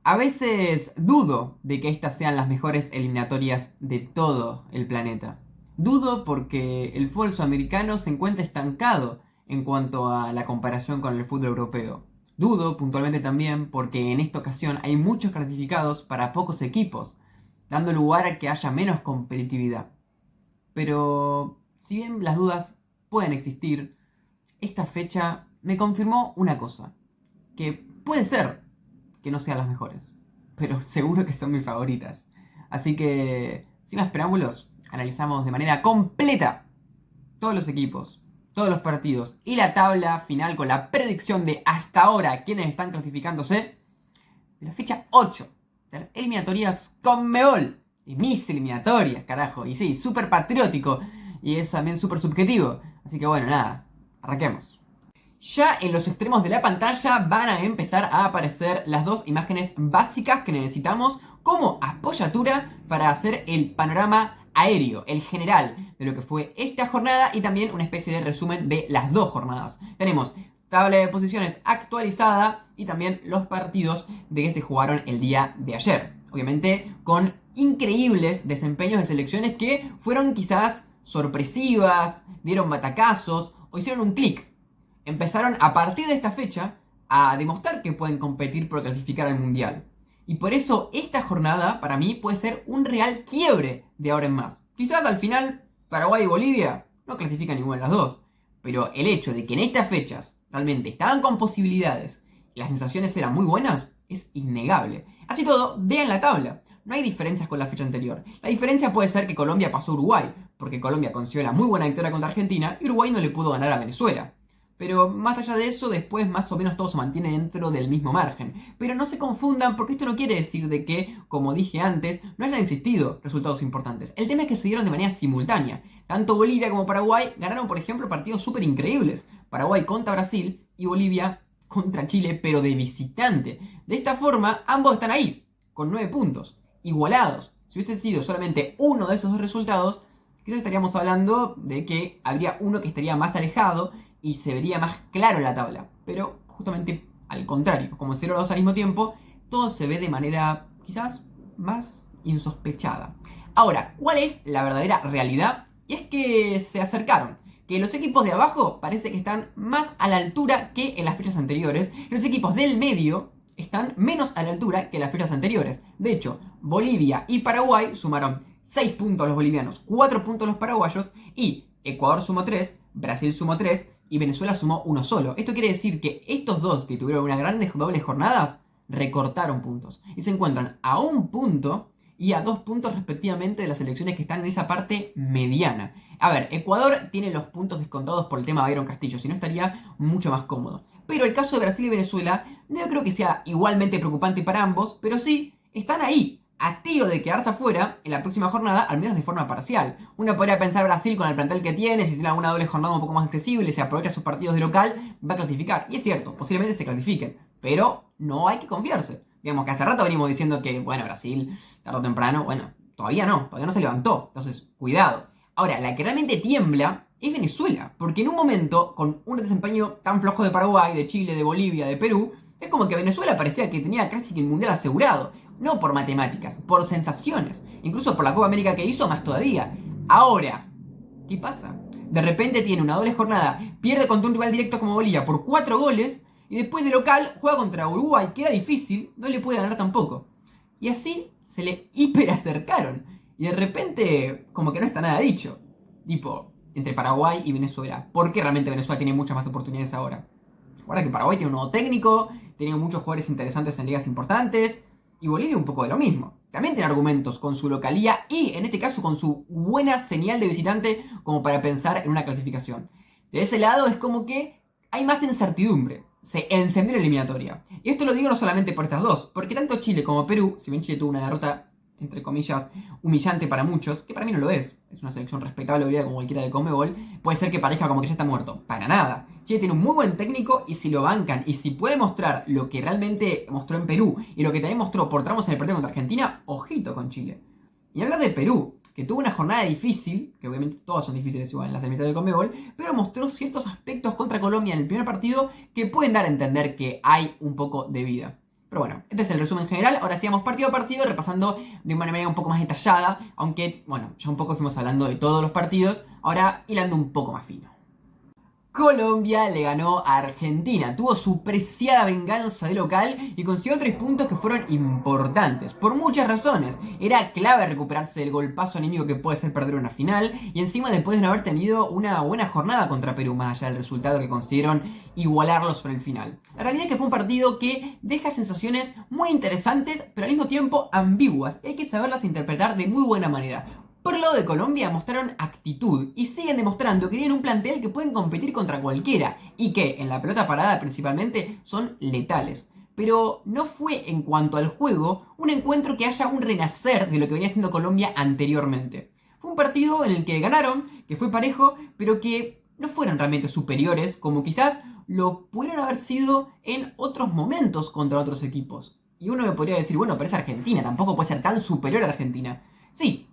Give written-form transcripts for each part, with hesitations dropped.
A veces dudo de que estas sean las mejores eliminatorias de todo el planeta. Dudo porque el fútbol sudamericano se encuentra estancado en cuanto a la comparación con el fútbol europeo. Dudo puntualmente también porque en esta ocasión hay muchos clasificados para pocos equipos, dando lugar a que haya menos competitividad. Pero si bien las dudas pueden existir, esta fecha me confirmó una cosa, que puede ser que no sean las mejores, pero seguro que son mis favoritas. Así que, sin más preámbulos, analizamos de manera completa todos los equipos, todos los partidos y la tabla final con la predicción de hasta ahora quienes están clasificándose de la fecha 8 de las eliminatorias Conmebol. Y mis eliminatorias, carajo. Y sí, súper patriótico y es también súper subjetivo. Así que bueno, nada, arranquemos. Ya en los extremos de la pantalla van a empezar a aparecer las dos imágenes básicas que necesitamos como apoyatura para hacer el panorama aéreo, el general de lo que fue esta jornada y también una especie de resumen de las dos jornadas. Tenemos tabla de posiciones actualizada y también los partidos de que se jugaron el día de ayer. Obviamente con increíbles desempeños de selecciones que fueron quizás sorpresivas, dieron batacazos o hicieron un clic. Empezaron a partir de esta fecha a demostrar que pueden competir por clasificar al Mundial. Y por eso esta jornada para mí puede ser un real quiebre de ahora en más. Quizás al final Paraguay y Bolivia no clasifican igual las dos. Pero el hecho de que en estas fechas realmente estaban con posibilidades y las sensaciones eran muy buenas es innegable. Así todo, vean la tabla. No hay diferencias con la fecha anterior. La diferencia puede ser que Colombia pasó a Uruguay, porque Colombia consiguió la muy buena victoria contra Argentina y Uruguay no le pudo ganar a Venezuela. Pero más allá de eso, después más o menos todo se mantiene dentro del mismo margen. Pero no se confundan porque esto no quiere decir de que, como dije antes, no hayan existido resultados importantes. El tema es que se dieron de manera simultánea. Tanto Bolivia como Paraguay ganaron, por ejemplo, partidos súper increíbles. Paraguay contra Brasil y Bolivia contra Chile, pero de visitante. De esta forma, ambos están ahí, con 9 puntos, igualados. Si hubiese sido solamente uno de esos dos resultados, quizás estaríamos hablando de que habría uno que estaría más alejado y se vería más claro en la tabla. Pero justamente al contrario, como 0-2 al mismo tiempo, todo se ve de manera quizás más insospechada. Ahora, ¿cuál es la verdadera realidad? Y es que se acercaron. Que los equipos de abajo parece que están más a la altura que en las fechas anteriores. Y los equipos del medio están menos a la altura que en las fechas anteriores. De hecho, Bolivia y Paraguay sumaron 6 puntos los bolivianos, 4 puntos los paraguayos y Ecuador sumó 3, Brasil sumó 3 y Venezuela sumó uno solo. Esto quiere decir que estos dos que tuvieron unas grandes dobles jornadas recortaron puntos y se encuentran a un punto y a 2 puntos respectivamente de las selecciones que están en esa parte mediana. A ver, Ecuador tiene los puntos descontados por el tema Byron Castillo, si no estaría mucho más cómodo. Pero el caso de Brasil y Venezuela no creo que sea igualmente preocupante para ambos, pero sí están ahí, a tiro de quedarse afuera en la próxima jornada, al menos de forma parcial. Uno podría pensar Brasil con el plantel que tiene, si tiene alguna doble jornada un poco más accesible, si aprovecha sus partidos de local, va a clasificar. Y es cierto, posiblemente se clasifiquen, pero no hay que confiarse. Digamos que hace rato venimos diciendo que, bueno, Brasil, tarde o temprano, bueno, todavía no se levantó. Entonces, cuidado. Ahora, la que realmente tiembla es Venezuela, porque en un momento, con un desempeño tan flojo de Paraguay, de Chile, de Bolivia, de Perú, es como que Venezuela parecía que tenía casi que el mundial asegurado. No por matemáticas, por sensaciones. Incluso por la Copa América que hizo, más todavía. Ahora, ¿qué pasa? De repente tiene una doble jornada, pierde contra un rival directo como Bolivia por 4 goles, y después de local juega contra Uruguay, que era difícil, no le puede ganar tampoco. Y así se le hiper acercaron. Y de repente, como que no está nada dicho. Tipo, entre Paraguay y Venezuela. ¿Por qué realmente Venezuela tiene muchas más oportunidades ahora? Recuerda que Paraguay tiene un nuevo técnico, tiene muchos jugadores interesantes en ligas importantes, y Bolivia un poco de lo mismo. También tiene argumentos con su localía y en este caso con su buena señal de visitante como para pensar en una clasificación. De ese lado es como que hay más incertidumbre. Se encendió la eliminatoria. Y esto lo digo no solamente por estas dos, porque tanto Chile como Perú, si bien Chile tuvo una derrota entre comillas, humillante para muchos, que para mí no lo es una selección respetable, olvida como cualquiera de Conmebol, puede ser que parezca como que ya está muerto. Para nada. Chile tiene un muy buen técnico y si lo bancan y si puede mostrar lo que realmente mostró en Perú y lo que también mostró por tramos en el partido contra Argentina, ojito con Chile. Y hablar de Perú, que tuvo una jornada difícil, que obviamente todas son difíciles igual en la semifinal de Conmebol, pero mostró ciertos aspectos contra Colombia en el primer partido que pueden dar a entender que hay un poco de vida. Pero bueno, este es el resumen general. Ahora sí vamos partido a partido, repasando de una manera un poco más detallada. Aunque, bueno, ya un poco fuimos hablando de todos los partidos. Ahora hilando un poco más fino. Colombia le ganó a Argentina, tuvo su preciada venganza de local y consiguió 3 puntos que fueron importantes, por muchas razones. Era clave recuperarse del golpazo anímico que puede ser perder una final, y encima después de no haber tenido una buena jornada contra Perú, más allá del resultado que consiguieron igualarlos por el final. La realidad es que fue un partido que deja sensaciones muy interesantes, pero al mismo tiempo ambiguas, y hay que saberlas interpretar de muy buena manera. Por el lado de Colombia mostraron actitud y siguen demostrando que tienen un plantel que pueden competir contra cualquiera y que, en la pelota parada principalmente, son letales. Pero no fue, en cuanto al juego, un encuentro que haya un renacer de lo que venía haciendo Colombia anteriormente. Fue un partido en el que ganaron, que fue parejo, pero que no fueron realmente superiores como quizás lo pudieron haber sido en otros momentos contra otros equipos. Y uno me podría decir, bueno, pero es Argentina, tampoco puede ser tan superior a Argentina. Sí,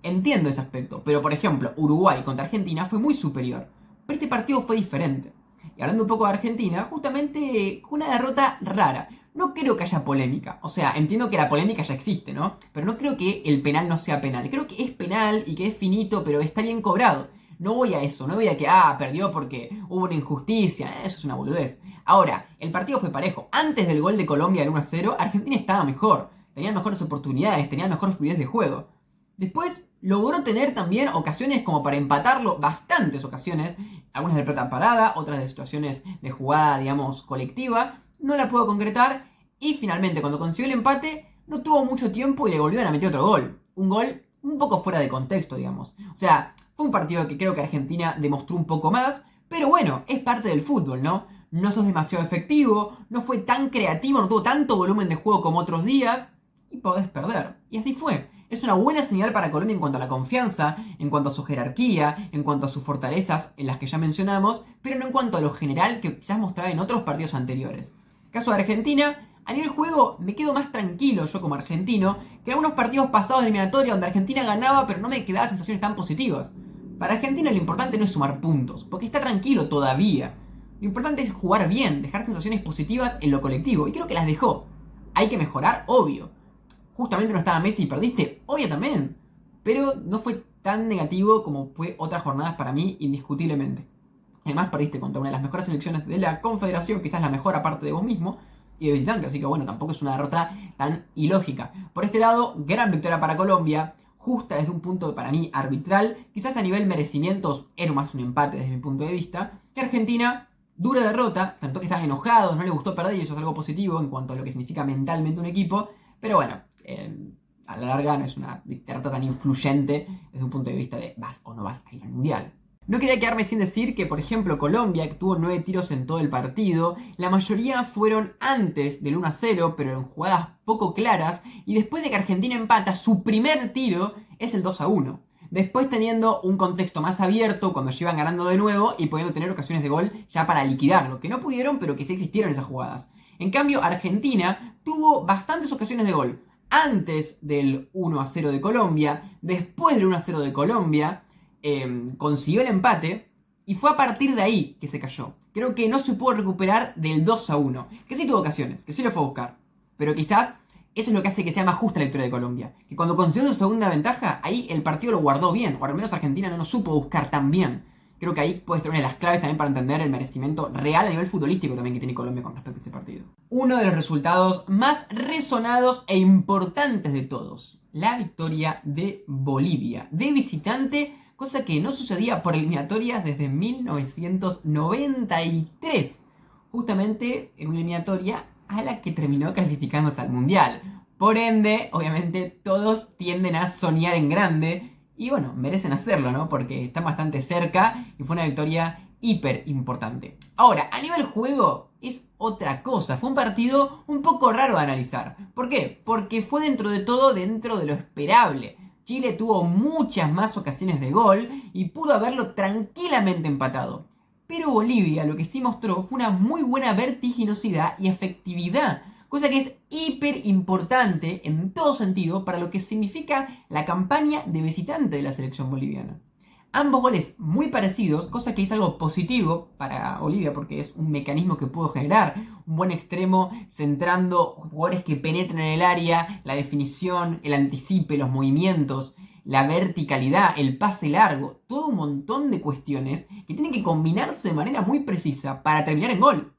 entiendo ese aspecto, pero por ejemplo, Uruguay contra Argentina fue muy superior. Pero este partido fue diferente. Y hablando un poco de Argentina, justamente fue una derrota rara. No creo que haya polémica. O sea, entiendo que la polémica ya existe, ¿no? Pero no creo que el penal no sea penal. Creo que es penal y que es finito, pero está bien cobrado. No voy a eso, no voy a que, perdió porque hubo una injusticia. Eso es una boludez. Ahora, el partido fue parejo. Antes del gol de Colombia del 1-0, Argentina estaba mejor. Tenía mejores oportunidades, tenía mejor fluidez de juego. Después logró tener también ocasiones como para empatarlo, bastantes ocasiones, algunas de pelota parada, otras de situaciones de jugada, digamos, colectiva, no la pudo concretar y finalmente cuando consiguió el empate no tuvo mucho tiempo y le volvieron a meter otro gol, un gol un poco fuera de contexto, digamos. O sea, fue un partido que creo que Argentina demostró un poco más, pero bueno, es parte del fútbol, ¿no? No sos demasiado efectivo, no fue tan creativo, no tuvo tanto volumen de juego como otros días y podés perder. Y así fue. Es una buena señal para Colombia en cuanto a la confianza, en cuanto a su jerarquía, en cuanto a sus fortalezas, en las que ya mencionamos, pero no en cuanto a lo general que quizás mostraba en otros partidos anteriores. Caso de Argentina, a nivel juego me quedo más tranquilo yo como argentino que en algunos partidos pasados de eliminatoria donde Argentina ganaba pero no me quedaban sensaciones tan positivas. Para Argentina lo importante no es sumar puntos, porque está tranquilo todavía. Lo importante es jugar bien, dejar sensaciones positivas en lo colectivo, y creo que las dejó. Hay que mejorar, obvio. Justamente no estaba Messi y perdiste, obvio también. Pero no fue tan negativo como fue otras jornadas para mí, indiscutiblemente. Además perdiste contra una de las mejores selecciones de la Confederación, quizás la mejor aparte de vos mismo, y de visitante, así que bueno, tampoco es una derrota tan ilógica. Por este lado, gran victoria para Colombia, justa desde un punto para mí arbitral, quizás a nivel merecimientos era más un empate desde mi punto de vista, que Argentina, dura derrota, se notó que estaban enojados, no les gustó perder y eso es algo positivo en cuanto a lo que significa mentalmente un equipo, pero bueno, a la larga no es una derrota tan influyente desde un punto de vista de vas o no vas a ir al Mundial. No quería quedarme sin decir que, por ejemplo, Colombia, que tuvo 9 tiros en todo el partido, la mayoría fueron antes del 1-0, pero en jugadas poco claras, y después de que Argentina empata, su primer tiro es el 2-1. Después teniendo un contexto más abierto cuando llevan ganando de nuevo y pudiendo tener ocasiones de gol ya para liquidarlo, que no pudieron, pero que sí existieron esas jugadas. En cambio, Argentina tuvo bastantes ocasiones de gol antes del 1-0 de Colombia, después del 1-0 de Colombia, consiguió el empate y fue a partir de ahí que se cayó. Creo que no se pudo recuperar del 2-1, que sí tuvo ocasiones, que sí lo fue a buscar, pero quizás eso es lo que hace que sea más justa la victoria de Colombia, que cuando consiguió su segunda ventaja, ahí el partido lo guardó bien, o al menos Argentina no lo supo buscar tan bien. Creo que ahí puede estar una de las claves también para entender el merecimiento real a nivel futbolístico también que tiene Colombia con respecto a este partido. Uno de los resultados más resonados e importantes de todos, la victoria de Bolivia, de visitante, cosa que no sucedía por eliminatorias desde 1993, justamente en una eliminatoria a la que terminó clasificándose al Mundial. Por ende, obviamente todos tienden a soñar en grande y bueno, merecen hacerlo, ¿no? Porque están bastante cerca y fue una victoria hiper importante. Ahora, a nivel juego es otra cosa. Fue un partido un poco raro de analizar. ¿Por qué? Porque fue dentro de todo dentro de lo esperable. Chile tuvo muchas más ocasiones de gol y pudo haberlo tranquilamente empatado. Pero Bolivia lo que sí mostró fue una muy buena vertiginosidad y efectividad, cosa que es hiper importante en todo sentido para lo que significa la campaña de visitante de la selección boliviana. Ambos goles muy parecidos, cosa que es algo positivo para Bolivia porque es un mecanismo que pudo generar un buen extremo centrando jugadores que penetren en el área, la definición, el anticipe, los movimientos, la verticalidad, el pase largo, todo un montón de cuestiones que tienen que combinarse de manera muy precisa para terminar en gol.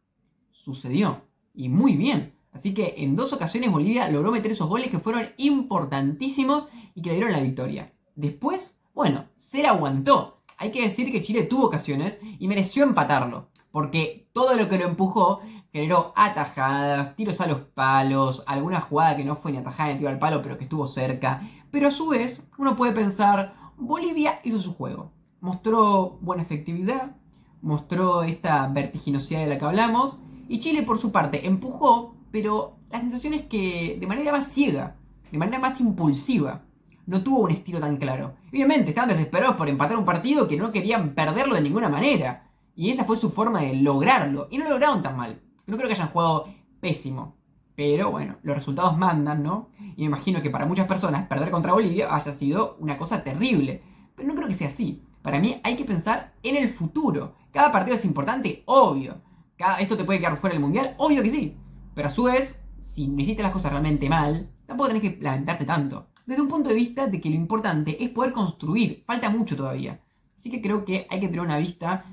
Sucedió, y muy bien. Así que en 2 ocasiones Bolivia logró meter esos goles que fueron importantísimos y que le dieron la victoria. Después, bueno, se la aguantó. Hay que decir que Chile tuvo ocasiones y mereció empatarlo, porque todo lo que lo empujó generó atajadas, tiros a los palos, alguna jugada que no fue ni atajada ni tiro al palo, pero que estuvo cerca. Pero a su vez, uno puede pensar, Bolivia hizo su juego. Mostró buena efectividad, mostró esta vertiginosidad de la que hablamos, y Chile por su parte empujó, pero la sensación es que de manera más ciega, de manera más impulsiva. No tuvo un estilo tan claro. Obviamente estaban desesperados por empatar un partido que no querían perderlo de ninguna manera. Y esa fue su forma de lograrlo. Y no lo lograron tan mal. No creo que hayan jugado pésimo. Pero bueno, los resultados mandan, ¿no? Y me imagino que para muchas personas perder contra Bolivia haya sido una cosa terrible. Pero no creo que sea así. Para mí hay que pensar en el futuro. Cada partido es importante, obvio. ¿Esto te puede quedar fuera del mundial? Obvio que sí. Pero a su vez, si no hiciste las cosas realmente mal, tampoco tenés que lamentarte tanto. Desde un punto de vista de que lo importante es poder construir. Falta mucho todavía. Así que creo que hay que tener una vista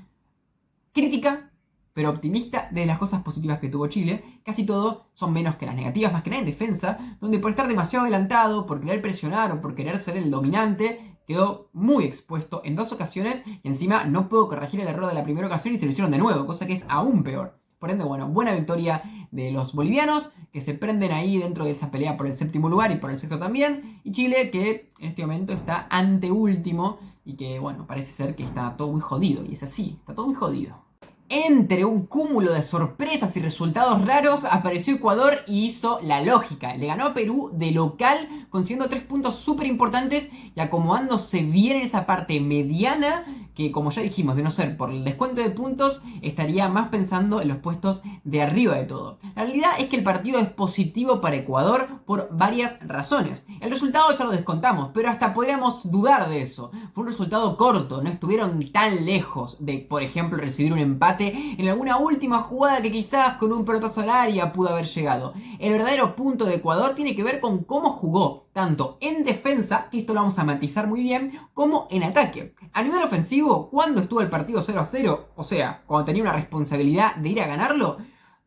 crítica, pero optimista de las cosas positivas que tuvo Chile. Casi todo son menos que las negativas, más que nada en defensa, donde por estar demasiado adelantado, por querer presionar o por querer ser el dominante, quedó muy expuesto en 2 ocasiones y encima no pudo corregir el error de la primera ocasión y se lo hicieron de nuevo, cosa que es aún peor. Por ende, bueno, buena victoria de los bolivianos, que se prenden ahí dentro de esa pelea por el 7.º lugar y por el 6.º también. Y Chile, que en este momento está anteúltimo y que, bueno, parece ser que está todo muy jodido. Y es así, está todo muy jodido. Entre un cúmulo de sorpresas y resultados raros, apareció Ecuador y hizo la lógica. Le ganó a Perú de local, consiguiendo 3 puntos súper importantes y acomodándose bien en esa parte mediana, que como ya dijimos, de no ser por el descuento de puntos, estaría más pensando en los puestos de arriba de todo. La realidad es que el partido es positivo para Ecuador por varias razones. El resultado ya lo descontamos, pero hasta podríamos dudar de eso. Fue un resultado corto, no estuvieron tan lejos de, por ejemplo, recibir un empate en alguna última jugada que quizás con un pelotazo al área pudo haber llegado. El verdadero punto de Ecuador tiene que ver con cómo jugó, tanto en defensa, que esto lo vamos a matizar muy bien, como en ataque. A nivel ofensivo, cuando estuvo el partido 0-0, o sea, cuando tenía una responsabilidad de ir a ganarlo,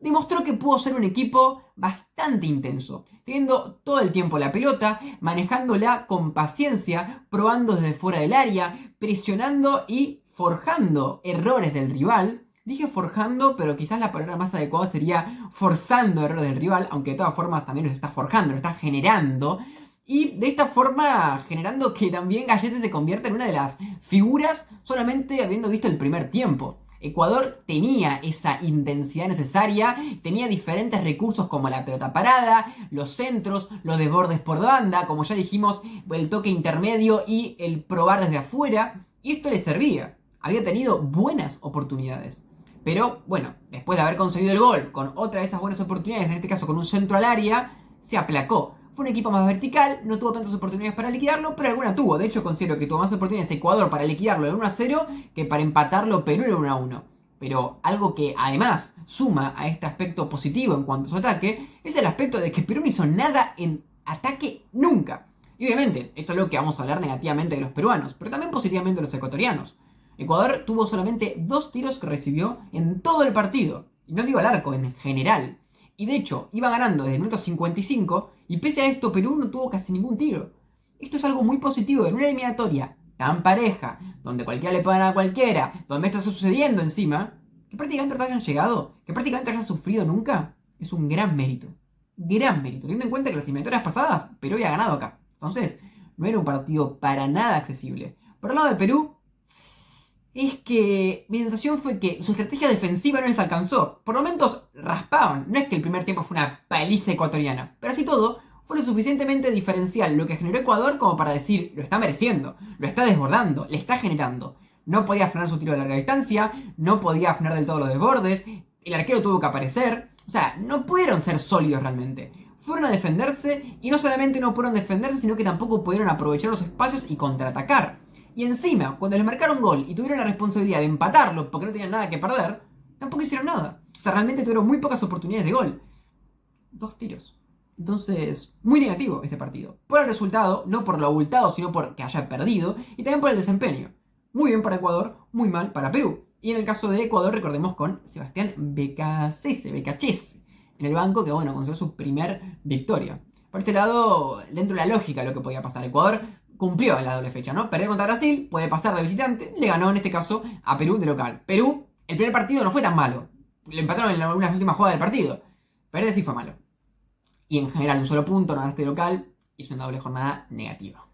demostró que pudo ser un equipo bastante intenso, teniendo todo el tiempo la pelota, manejándola con paciencia, probando desde fuera del área, presionando y forjando errores del rival. Dije forjando, pero quizás la palabra más adecuada sería forzando errores del rival, aunque de todas formas también los está forjando, lo está generando. Y de esta forma generando que también Gallese se convierta en una de las figuras solamente habiendo visto el primer tiempo. Ecuador tenía esa intensidad necesaria, tenía diferentes recursos como la pelota parada, los centros, los desbordes por banda, como ya dijimos, el toque intermedio y el probar desde afuera. Y esto le servía. Había tenido buenas oportunidades. Pero bueno, después de haber conseguido el gol con otra de esas buenas oportunidades, en este caso con un centro al área, se aplacó. Fue un equipo más vertical, no tuvo tantas oportunidades para liquidarlo, pero alguna tuvo. De hecho, considero que tuvo más oportunidades Ecuador para liquidarlo en 1-0 que para empatarlo Perú en 1-1. Pero algo que además suma a este aspecto positivo en cuanto a su ataque es el aspecto de que Perú no hizo nada en ataque nunca. Y obviamente, esto es algo que vamos a hablar negativamente de los peruanos, pero también positivamente de los ecuatorianos. Ecuador tuvo solamente 2 tiros que recibió en todo el partido. Y no digo al arco, en general. Y de hecho, iba ganando desde el minuto 55 y pese a esto Perú no tuvo casi ningún tiro. Esto es algo muy positivo en una eliminatoria tan pareja, donde cualquiera le puede ganar a cualquiera, donde esto está sucediendo encima, que prácticamente no hayan llegado, que prácticamente hayan sufrido nunca, es un gran mérito. Gran mérito, teniendo en cuenta que las eliminatorias pasadas Perú había ganado acá. Entonces, no era un partido para nada accesible. Por el lado de Perú, es que mi sensación fue que su estrategia defensiva no les alcanzó. Por momentos raspaban. No es que el primer tiempo fue una paliza ecuatoriana. Pero así todo, fue lo suficientemente diferencial lo que generó Ecuador como para decir, lo está mereciendo, lo está desbordando, le está generando. No podía frenar su tiro de larga distancia, no podía frenar del todo los desbordes, el arquero tuvo que aparecer. O sea, no pudieron ser sólidos realmente. Fueron a defenderse y no solamente no pudieron defenderse, sino que tampoco pudieron aprovechar los espacios y contraatacar. Y encima, cuando les marcaron gol y tuvieron la responsabilidad de empatarlo porque no tenían nada que perder, tampoco hicieron nada. O sea, realmente tuvieron muy pocas oportunidades de gol. 2 tiros. Entonces, muy negativo este partido. Por el resultado, no por lo abultado, sino por que haya perdido, y también por el desempeño. Muy bien para Ecuador, muy mal para Perú. Y en el caso de Ecuador, recordemos con Sebastián Becachese en el banco, que bueno, consiguió su primer victoria. Por este lado, dentro de la lógica lo que podía pasar, Ecuador cumplió en la doble fecha, ¿no? Perdió contra Brasil, puede pasar de visitante, le ganó en este caso a Perú de local. Perú, el primer partido no fue tan malo. Le empataron en las últimas jugadas del partido. Perder sí fue malo. Y en general un solo punto, no ganaste local, hizo una doble jornada negativa.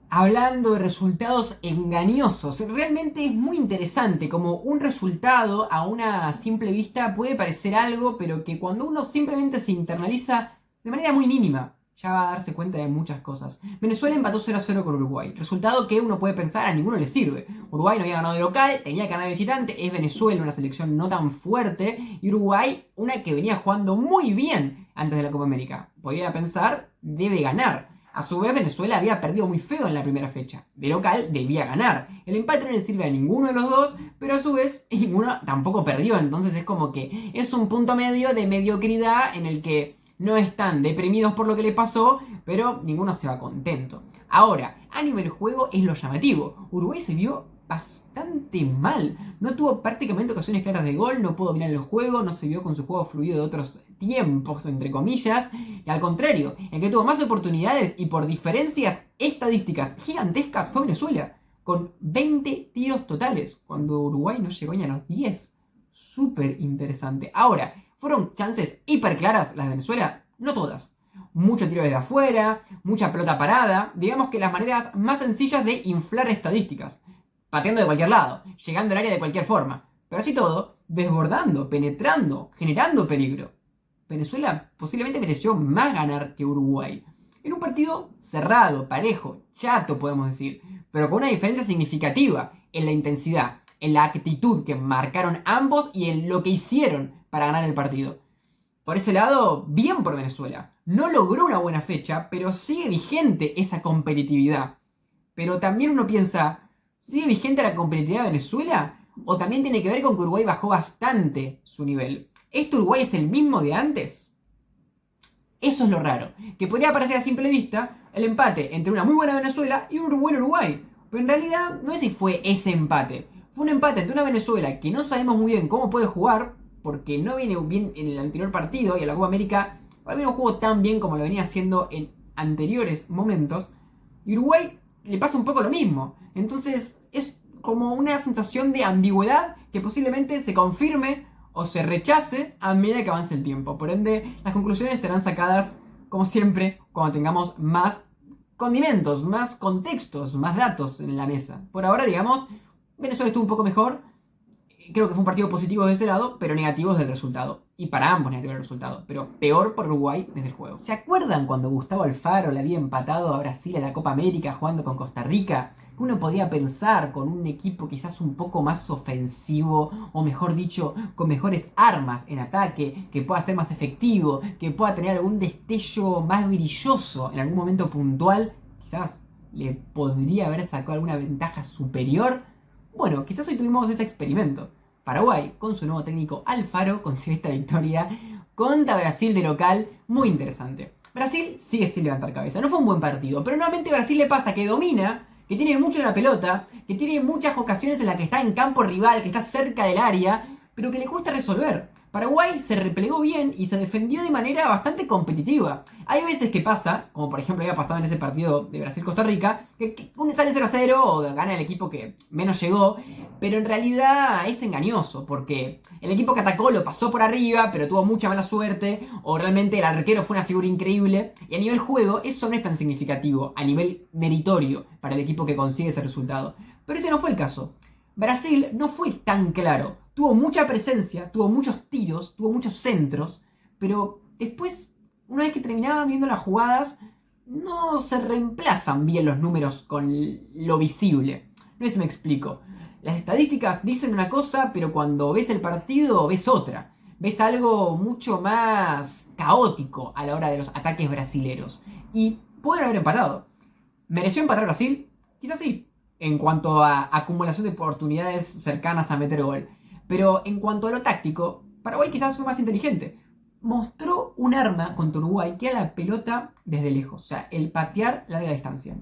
Hablando de resultados engañosos, realmente es muy interesante como un resultado a una simple vista puede parecer algo, pero que cuando uno simplemente se internaliza de manera muy mínima, ya va a darse cuenta de muchas cosas. Venezuela empató 0-0 con Uruguay, resultado que uno puede pensar a ninguno le sirve. Uruguay no había ganado de local, tenía que ganar de visitante, es Venezuela una selección no tan fuerte, y Uruguay una que venía jugando muy bien antes de la Copa América. Podría pensar, debe ganar. A su vez, Venezuela había perdido muy feo en la primera fecha. De local debía ganar. El empate no le sirve a ninguno de los dos, pero a su vez ninguno tampoco perdió. Entonces es como que es un punto medio de mediocridad en el que no están deprimidos por lo que le pasó, pero ninguno se va contento. Ahora, a nivel juego es lo llamativo. Uruguay se vio bastante mal. No tuvo prácticamente ocasiones claras de gol, no pudo dominar el juego, no se vio con su juego fluido de otros tiempos, entre comillas, y al contrario, el que tuvo más oportunidades y por diferencias estadísticas gigantescas fue Venezuela, con 20 tiros totales, cuando Uruguay no llegó ni a los 10. Súper interesante. Ahora, ¿fueron chances hiper claras las de Venezuela? No todas. Mucho tiro desde afuera, mucha pelota parada, digamos que las maneras más sencillas de inflar estadísticas. Pateando de cualquier lado, llegando al área de cualquier forma, pero así todo, desbordando, penetrando, generando peligro. Venezuela posiblemente mereció más ganar que Uruguay. En un partido cerrado, parejo, chato podemos decir, pero con una diferencia significativa en la intensidad, en la actitud que marcaron ambos y en lo que hicieron para ganar el partido. Por ese lado, bien por Venezuela. No logró una buena fecha, pero sigue vigente esa competitividad. Pero también uno piensa, ¿sigue vigente la competitividad de Venezuela? ¿O también tiene que ver con que Uruguay bajó bastante su nivel? ¿Este Uruguay es el mismo de antes? Eso es lo raro, que podría parecer a simple vista el empate entre una muy buena Venezuela y un buen Uruguay. Pero en realidad no es si fue ese empate. Fue un empate entre una Venezuela que no sabemos muy bien cómo puede jugar, porque no viene bien en el anterior partido y en la Copa América no jugó tan bien como lo venía haciendo en anteriores momentos. Y Uruguay le pasa un poco lo mismo. Entonces es como una sensación de ambigüedad que posiblemente se confirme o se rechace a medida que avance el tiempo. Por ende, las conclusiones serán sacadas, como siempre, cuando tengamos más condimentos, más contextos, más datos en la mesa. Por ahora, digamos, Venezuela estuvo un poco mejor. Creo que fue un partido positivo desde ese lado, pero negativo desde el resultado. Y para ambos negativo el resultado, pero peor por Uruguay desde el juego. ¿Se acuerdan cuando Gustavo Alfaro le había empatado a Brasil a la Copa América jugando con Costa Rica? Que uno podía pensar con un equipo quizás un poco más ofensivo, o mejor dicho, con mejores armas en ataque, que pueda ser más efectivo, que pueda tener algún destello más brilloso en algún momento puntual, quizás le podría haber sacado alguna ventaja superior. Bueno, quizás hoy tuvimos ese experimento. Paraguay, con su nuevo técnico Alfaro, consigue esta victoria contra Brasil de local, muy interesante. Brasil sigue sin levantar cabeza, no fue un buen partido, pero nuevamente Brasil le pasa que domina, que tiene mucho en la pelota, que tiene muchas ocasiones en las que está en campo rival, que está cerca del área, pero que le cuesta resolver. Paraguay se replegó bien y se defendió de manera bastante competitiva. Hay veces que pasa, como por ejemplo había pasado en ese partido de Brasil-Costa Rica, que uno sale 0-0 o gana el equipo que menos llegó, pero en realidad es engañoso, porque el equipo que atacó lo pasó por arriba, pero tuvo mucha mala suerte, o realmente el arquero fue una figura increíble, y a nivel juego eso no es tan significativo, a nivel meritorio para el equipo que consigue ese resultado. Pero este no fue el caso. Brasil no fue tan claro. Tuvo mucha presencia, tuvo muchos tiros, tuvo muchos centros, pero después, una vez que terminaban viendo las jugadas, no se reemplazan bien los números con lo visible. No sé si me explico. Las estadísticas dicen una cosa, pero cuando ves el partido ves otra. Ves algo mucho más caótico a la hora de los ataques brasileros. Y pueden haber empatado. ¿Mereció empatar Brasil? Quizás sí. en cuanto a acumulación de oportunidades cercanas a meter gol. Pero en cuanto a lo táctico, Paraguay quizás fue más inteligente. Mostró un arma contra Uruguay que era la pelota desde lejos, o sea, el patear larga distancia.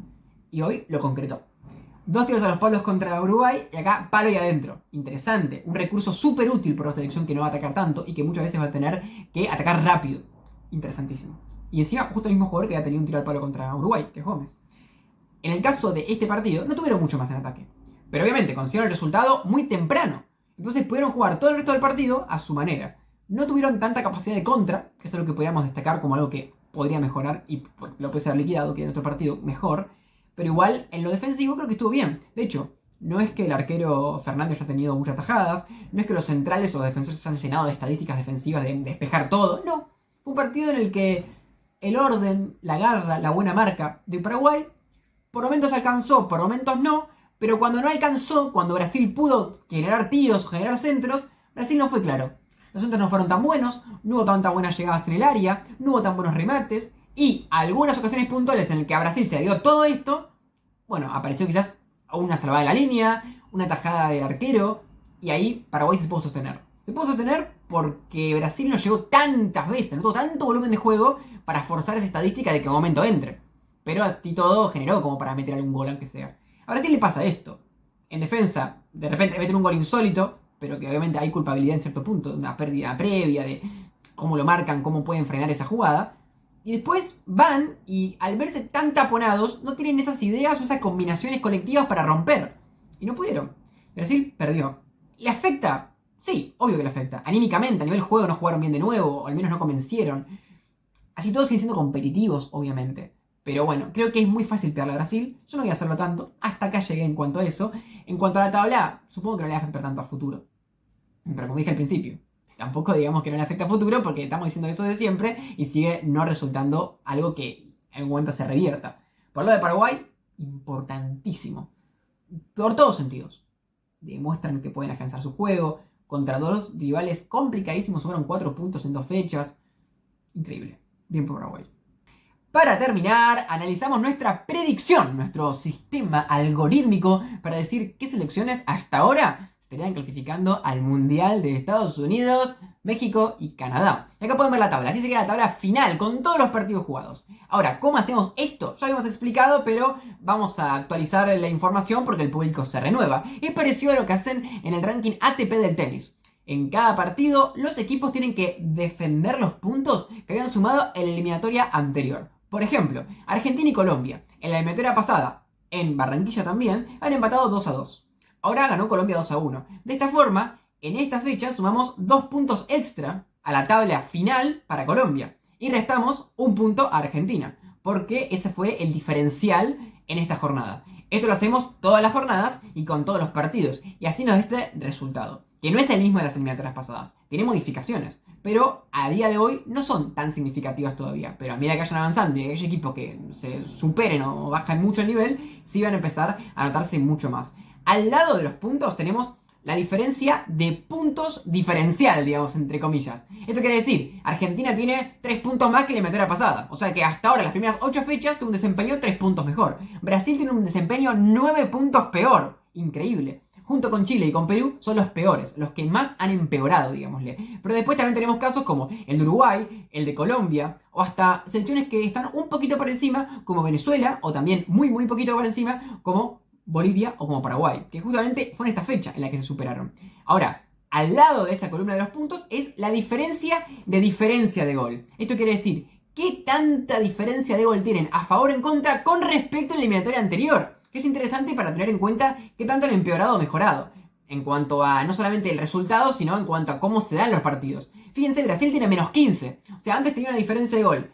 Y hoy lo concretó. 2 tiros a los palos contra Uruguay y acá palo y adentro. Interesante. Un recurso súper útil para una selección que no va a atacar tanto y que muchas veces va a tener que atacar rápido. Interesantísimo. Y encima, justo el mismo jugador que había tenido un tiro al palo contra Uruguay, que es Gómez. En el caso de este partido, no tuvieron mucho más en ataque. Pero obviamente consiguieron el resultado muy temprano. Entonces pudieron jugar todo el resto del partido a su manera. No tuvieron tanta capacidad de contra, que es algo que podríamos destacar como algo que podría mejorar y lo puede ser liquidado, que en otro partido mejor. Pero igual, en lo defensivo creo que estuvo bien. De hecho, no es que el arquero Fernández haya tenido muchas tajadas, no es que los centrales o defensores se han llenado de estadísticas defensivas de despejar todo, no. Fue un partido en el que el orden, la garra, la buena marca de Paraguay por momentos alcanzó, por momentos no, pero cuando no alcanzó, cuando Brasil pudo generar tiros, generar centros, Brasil no fue claro. Los centros no fueron tan buenos, no hubo tantas buenas llegadas en el área, no hubo tan buenos remates, y algunas ocasiones puntuales en las que a Brasil se le dio todo esto, bueno, apareció quizás una salvada de la línea, una tajada del arquero, y ahí Paraguay se pudo sostener. Se pudo sostener porque Brasil no llegó tantas veces, no tuvo tanto volumen de juego para forzar esa estadística de que un momento entre. Pero así todo generó como para meter algún gol aunque sea. A Brasil le pasa esto. En defensa, de repente meten un gol insólito, pero que obviamente hay culpabilidad en cierto punto, una pérdida previa de cómo lo marcan, cómo pueden frenar esa jugada. Y después van y al verse tan taponados no tienen esas ideas o esas combinaciones colectivas para romper. Y no pudieron. Brasil perdió. ¿Le afecta? Sí, obvio que le afecta. Anímicamente, a nivel juego no jugaron bien de nuevo, o al menos no convencieron. Así todos siguen siendo competitivos, obviamente. Pero bueno, creo que es muy fácil pegarle a Brasil. Yo no voy a hacerlo tanto. Hasta acá llegué en cuanto a eso. En cuanto a la tabla, supongo que no le va a afectar tanto a futuro. Pero como dije al principio, tampoco digamos que no le afecta a futuro porque estamos diciendo eso de siempre y sigue no resultando algo que en algún momento se revierta. Por lo de Paraguay, importantísimo. Por todos sentidos. Demuestran que pueden afianzar su juego. Contra dos rivales complicadísimos, fueron 4 puntos en 2 fechas. Increíble. Bien por Paraguay. Para terminar, analizamos nuestra predicción, nuestro sistema algorítmico para decir qué selecciones hasta ahora estarían clasificando al Mundial de Estados Unidos, México y Canadá. Y acá pueden ver la tabla, así sería la tabla final con todos los partidos jugados. Ahora, ¿cómo hacemos esto? Ya lo habíamos explicado, pero vamos a actualizar la información porque el público se renueva. Es parecido a lo que hacen en el ranking ATP del tenis. En cada partido, los equipos tienen que defender los puntos que habían sumado en la eliminatoria anterior. Por ejemplo, Argentina y Colombia, en la eliminatoria pasada, en Barranquilla también, han empatado 2-2. Ahora ganó Colombia 2-1. De esta forma, en esta fecha sumamos 2 puntos extra a la tabla final para Colombia. Y restamos un punto a Argentina, porque ese fue el diferencial en esta jornada. Esto lo hacemos todas las jornadas y con todos los partidos. Y así nos da este resultado, que no es el mismo de las eliminatorias pasadas. Tiene modificaciones, pero a día de hoy no son tan significativas todavía. Pero a medida que vayan avanzando y aquellos equipos que se superen o bajan mucho el nivel, sí van a empezar a notarse mucho más. Al lado de los puntos tenemos la diferencia de puntos diferencial, digamos, entre comillas. Esto quiere decir, Argentina tiene 3 puntos más que la eliminatoria pasada. O sea que hasta ahora, las primeras 8 fechas, tuvo un desempeño 3 puntos mejor. Brasil tiene un desempeño 9 puntos peor. Increíble. Junto con Chile y con Perú son los peores, los que más han empeorado, digámosle. Pero después también tenemos casos como el de Uruguay, el de Colombia, o hasta selecciones que están un poquito por encima, como Venezuela, o también muy muy poquito por encima, como Bolivia o como Paraguay, que justamente fue en esta fecha en la que se superaron. Ahora, al lado de esa columna de los puntos es la diferencia de gol. Esto quiere decir, ¿qué tanta diferencia de gol tienen a favor o en contra con respecto a la eliminatoria anterior? Que es interesante para tener en cuenta qué tanto han empeorado o mejorado. En cuanto a no solamente el resultado, sino en cuanto a cómo se dan los partidos. Fíjense, Brasil tiene menos 15. O sea, antes tenía una diferencia de gol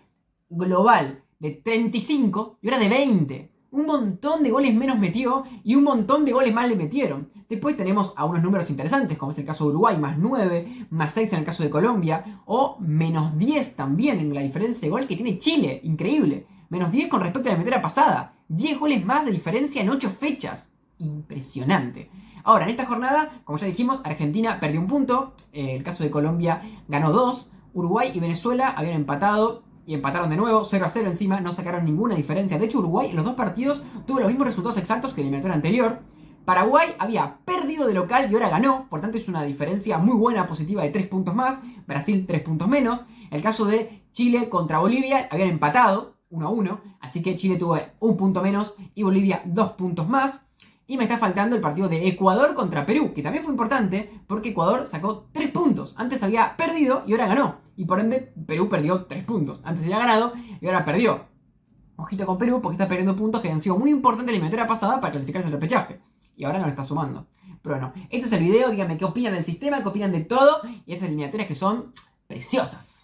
global de 35 y ahora de 20. Un montón de goles menos metió y un montón de goles más le metieron. Después tenemos a unos números interesantes, como es el caso de Uruguay, más 9, más 6 en el caso de Colombia, o menos 10 también en la diferencia de gol que tiene Chile. Increíble. Menos 10 con respecto a la eliminatoria pasada. 10 goles más de diferencia en 8 fechas. Impresionante. Ahora, en esta jornada, como ya dijimos, Argentina perdió un punto. El caso de Colombia ganó 2. Uruguay y Venezuela habían empatado y empataron de nuevo, 0-0 encima, no sacaron ninguna diferencia. De hecho, Uruguay en los dos partidos tuvo los mismos resultados exactos que el eliminatorio anterior. Paraguay había perdido de local y ahora ganó, por tanto es una diferencia muy buena, positiva de 3 puntos más. Brasil 3 puntos menos. El caso de Chile contra Bolivia habían empatado 1-1, así que Chile tuvo 1 punto menos y Bolivia 2 puntos más. Y me está faltando el partido de Ecuador contra Perú, que también fue importante porque Ecuador sacó 3 puntos. Antes había perdido y ahora ganó. Y por ende Perú perdió 3 puntos. Antes había ganado y ahora perdió. Ojito con Perú porque está perdiendo puntos que han sido muy importantes en la eliminatoria pasada para clasificarse al repechaje. Y ahora no lo está sumando. Pero bueno, este es el video. Díganme qué opinan del sistema, qué opinan de todo. Y esas eliminatorias que son preciosas.